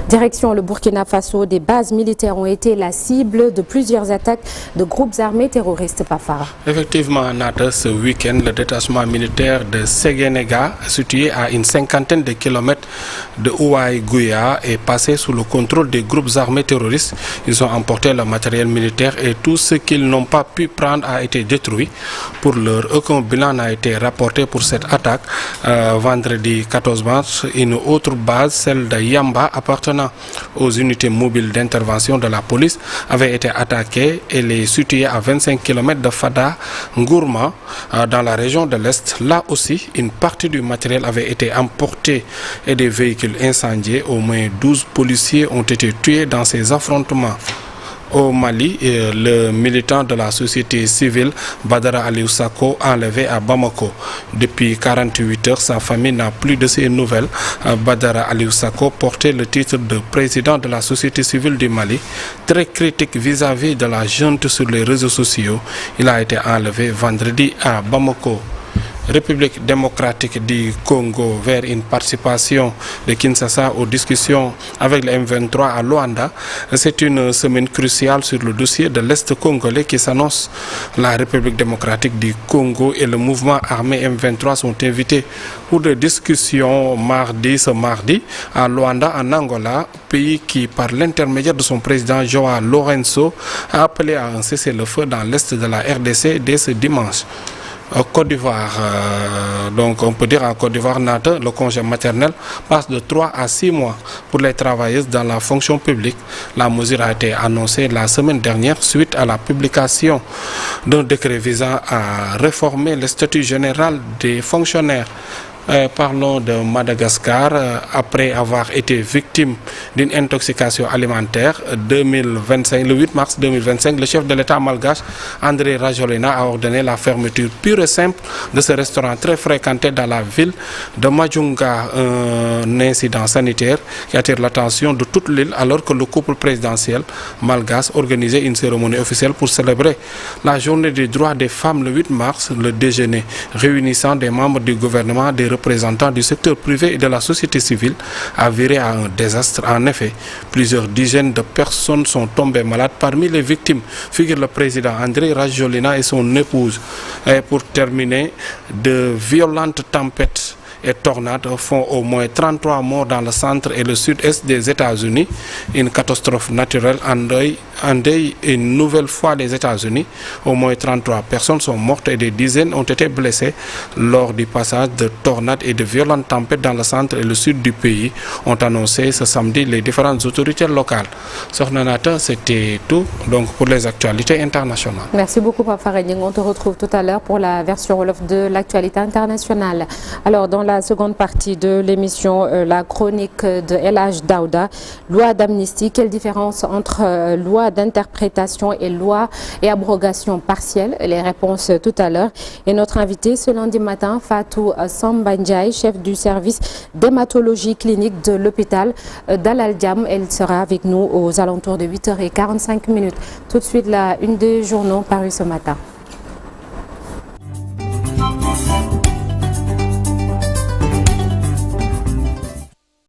Direction le Burkina Faso, des bases militaires ont été la cible de plusieurs attaques de groupes armés terroristes. Pafara. Effectivement, Nata, ce week-end, le détachement militaire de Séguénéga, situé à une cinquantaine de kilomètres de Ouaï-Gouya, est passé sous le contrôle des groupes armés terroristes. Ils ont emporté le matériel militaire et tout ce qu'ils n'ont pas pu prendre a été détruit. Pour l'heure, aucun bilan n'a été rapporté pour cette attaque. Vendredi 14 mars, une autre base, celle de Yamba, appartenant aux unités mobiles d'intervention de la police, avait été attaquée. Elle est située à 25 km de Fada, Ngourma, dans la région de l'Est. Là aussi, une partie du matériel avait été emporté et des véhicules incendiés. Au moins 12 policiers ont été tués dans ces affrontements. Au Mali, le militant de la société civile Badara Aliou Sako enlevé à Bamako. Depuis 48 heures, sa famille n'a plus de ses nouvelles. Badara Aliou Sako portait le titre de président de la société civile du Mali, très critique vis-à-vis de la junte sur les réseaux sociaux. Il a été enlevé vendredi à Bamako. République démocratique du Congo vers une participation de Kinshasa aux discussions avec le M23 à Luanda. C'est une semaine cruciale sur le dossier de l'Est congolais qui s'annonce. La République démocratique du Congo et le mouvement armé M23 sont invités pour des discussions ce mardi à Luanda en Angola, pays qui par l'intermédiaire de son président Joao Lourenço a appelé à un cessez-le-feu dans l'Est de la RDC dès ce dimanche. Côte d'Ivoire, donc on peut dire en Côte d'Ivoire, le congé maternel passe de 3 à 6 mois pour les travailleuses dans la fonction publique. La mesure a été annoncée la semaine dernière suite à la publication d'un décret visant à réformer le statut général des fonctionnaires. Parlons de Madagascar. Après avoir été victime d'une intoxication alimentaire, le 8 mars 2025, le chef de l'État malgache, André Rajoelina, a ordonné la fermeture pure et simple de ce restaurant très fréquenté dans la ville de Majunga. Un incident sanitaire qui attire l'attention de toute l'île alors que le couple présidentiel malgache organisait une cérémonie officielle pour célébrer la journée des droits des femmes le 8 mars. Le déjeuner réunissant des membres du gouvernement, des représentants du secteur privé et de la société civile a viré à un désastre. En effet, plusieurs dizaines de personnes sont tombées malades. Parmi les victimes figure le président André Rajoelina et son épouse. Et pour terminer, de violentes tempêtes et tornades font au moins 33 morts dans le centre et le sud-est des États-Unis. Une catastrophe naturelle endeuille une nouvelle fois les États-Unis. Au moins 33 personnes sont mortes et des dizaines ont été blessées lors du passage de tornades et de violentes tempêtes dans le centre et le sud du pays, ont annoncé ce samedi les différentes autorités locales. Sornanata, c'était tout donc pour les actualités internationales. Merci beaucoup, Papa Rening. On te retrouve tout à l'heure pour la version Wolof de l'actualité internationale. Alors, dans la seconde partie de l'émission, la chronique de El Hadj Daouda, loi d'amnistie, quelle différence entre loi d'interprétation et loi et abrogation partielle? Les réponses tout à l'heure. Et notre invité ce lundi matin, Fatou Samba Ndiaye, chef du service d'hématologie clinique de l'hôpital d'Al Diam. Elle sera avec nous aux alentours de 8h45. Tout de suite, la une des journaux parus ce matin.